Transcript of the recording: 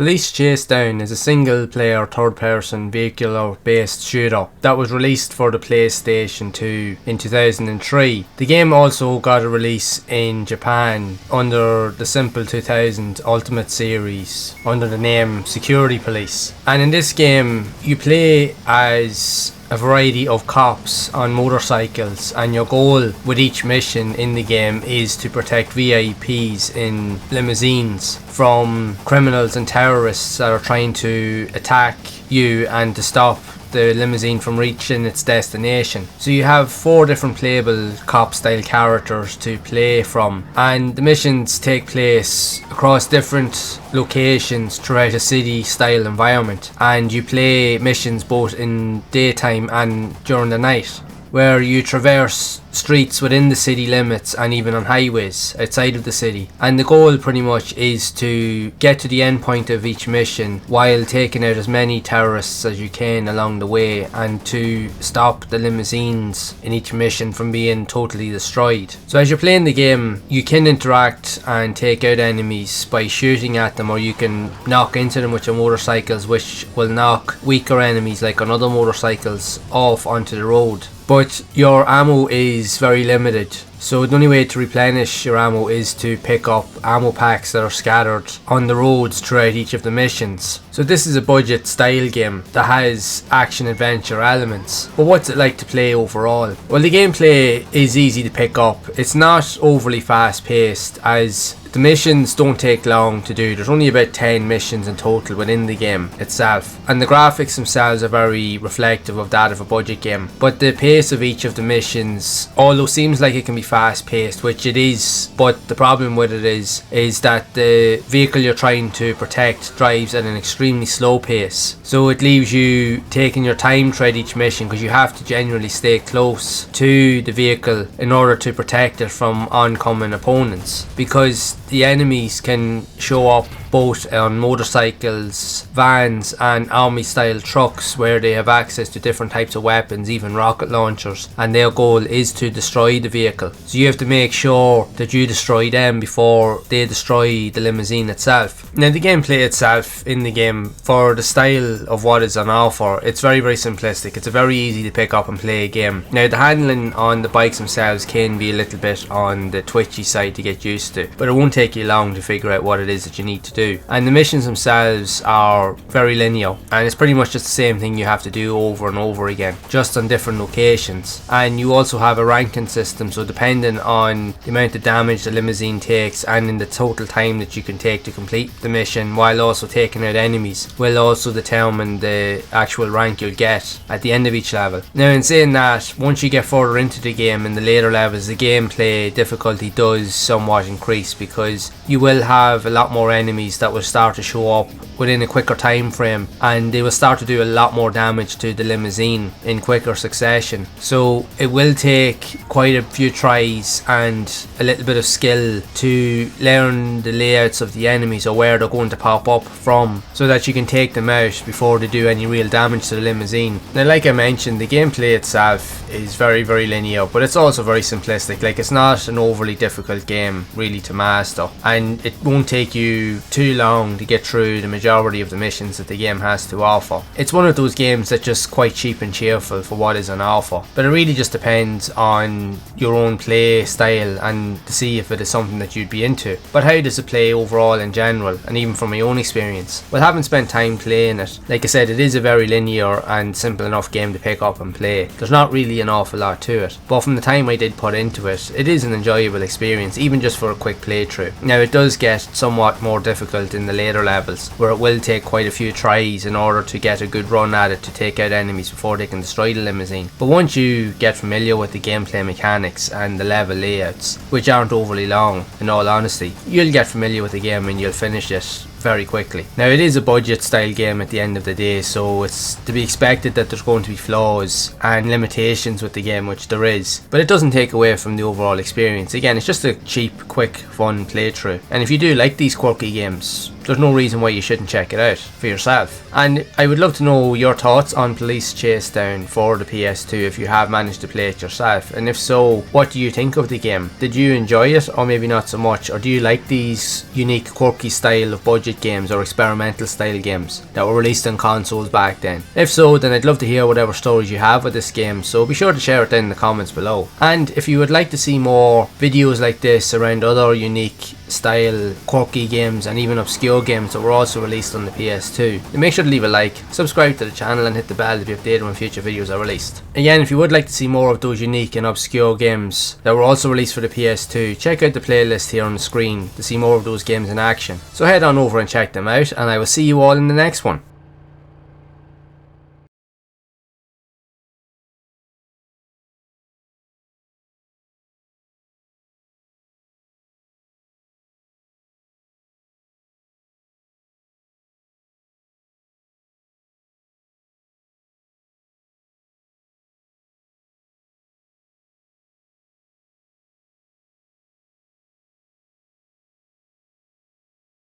Police Chase Down is a single-player third-person vehicular-based shooter that was released for the PlayStation 2 in 2003. The game also got a release in Japan under the Simple 2000 Ultimate series under the name Security Police. And in this game, you play as a variety of cops on motorcycles, and your goal with each mission in the game is to protect VIPs in limousines from criminals and terrorists that are trying to attack you and to stop the limousine from reaching its destination. So you have 4 different playable cop style characters to play from, and the missions take place across different locations throughout a city style environment, and you play missions both in daytime and during the night, where you traverse streets within the city limits and even on highways outside of the city. And the goal pretty much is to get to the end point of each mission while taking out as many terrorists as you can along the way, and to stop the limousines in each mission from being totally destroyed. So as you're playing the game, you can interact and take out enemies by shooting at them, or you can knock into them with your motorcycles, which will knock weaker enemies like on other motorcycles off onto the road. But your ammo is very limited, so the only way to replenish your ammo is to pick up ammo packs that are scattered on the roads throughout each of the missions. So this is a budget style game that has action adventure elements. But what's it like to play overall? Well, the gameplay is easy to pick up. It's not overly fast paced, as the missions don't take long to do. There's only about 10 missions in total within the game itself, and the graphics themselves are very reflective of that of a budget game. But the pace of each of the missions, although seems like it can be fast paced, which it is, but the problem with it is that the vehicle you're trying to protect drives at an extremely slow pace. So it leaves you taking your time throughout each mission, because you have to genuinely stay close to the vehicle in order to protect it from oncoming opponents, because the enemies can show up both on motorcycles, vans and army style trucks, where they have access to different types of weapons, even rocket launchers, and their goal is to destroy the vehicle. So you have to make sure that you destroy them before they destroy the limousine itself. Now, the gameplay itself in the game, for the style of what is on offer, it's very simplistic. It's a very easy to pick up and play game. Now, the handling on the bikes themselves can be a little bit on the twitchy side to get used to, but it won't take you long to figure out what it is that you need to do. And the missions themselves are very linear, and it's pretty much just the same thing you have to do over and over again, just on different locations. And you also have a ranking system, so depending on the amount of damage the limousine takes and in the total time that you can take to complete the mission while also taking out enemies, will also determine the actual rank you'll get at the end of each level. Now, in saying that, once you get further into the game in the later levels, the gameplay difficulty does somewhat increase, because you will have a lot more enemies that will start to show up within a quicker time frame, and they will start to do a lot more damage to the limousine in quicker succession. So it will take quite a few tries and a little bit of skill to learn the layouts of the enemies, or where they're going to pop up from, so that you can take them out before they do any real damage to the limousine. Now, like I mentioned, the gameplay itself is very linear, but it's also very simplistic. Like, it's not an overly difficult game really to master, and it won't take you too long to get through the majority of the missions that the game has to offer. It's one of those games that's just quite cheap and cheerful for what is on offer, but it really just depends on your own play style and to see if it is something that you'd be into. But how does it play overall in general, and even from my own experience? Well, having spent time playing it, like I said, it is a very linear and simple enough game to pick up and play. There's not really an awful lot to it, but from the time I did put into it, it is an enjoyable experience, even just for a quick playthrough. Now, it does get somewhat more difficult in the later levels, where it will take quite a few tries in order to get a good run at it to take out enemies before they can destroy the limousine. But once you get familiar with the gameplay mechanics and the level layouts, which aren't overly long in all honesty, you'll get familiar with the game and you'll finish it very quickly. Now, it is a budget style game at the end of the day, so it's to be expected that there's going to be flaws and limitations with the game, which there is, but it doesn't take away from the overall experience. Again, it's just a cheap, quick, fun playthrough, and if you do like these quirky games, there's no reason why you shouldn't check it out for yourself. And I would love to know your thoughts on Police Chasedown for the PS2 if you have managed to play it yourself, and if so, what do you think of the game? Did you enjoy it, or maybe not so much, or do you like these unique quirky style of budget games or experimental style games that were released on consoles back then? If so, then I'd love to hear whatever stories you have with this game, so be sure to share it down in the comments below. And if you would like to see more videos like this around other unique style quirky games and even obscure games that were also released on the PS2, then make sure to leave a like, subscribe to the channel and hit the bell to be updated when future videos are released. Again, if you would like to see more of those unique and obscure games that were also released for the PS2, check out the playlist here on the screen to see more of those games in action. So head on over and check them out, and I will see you all in the next one.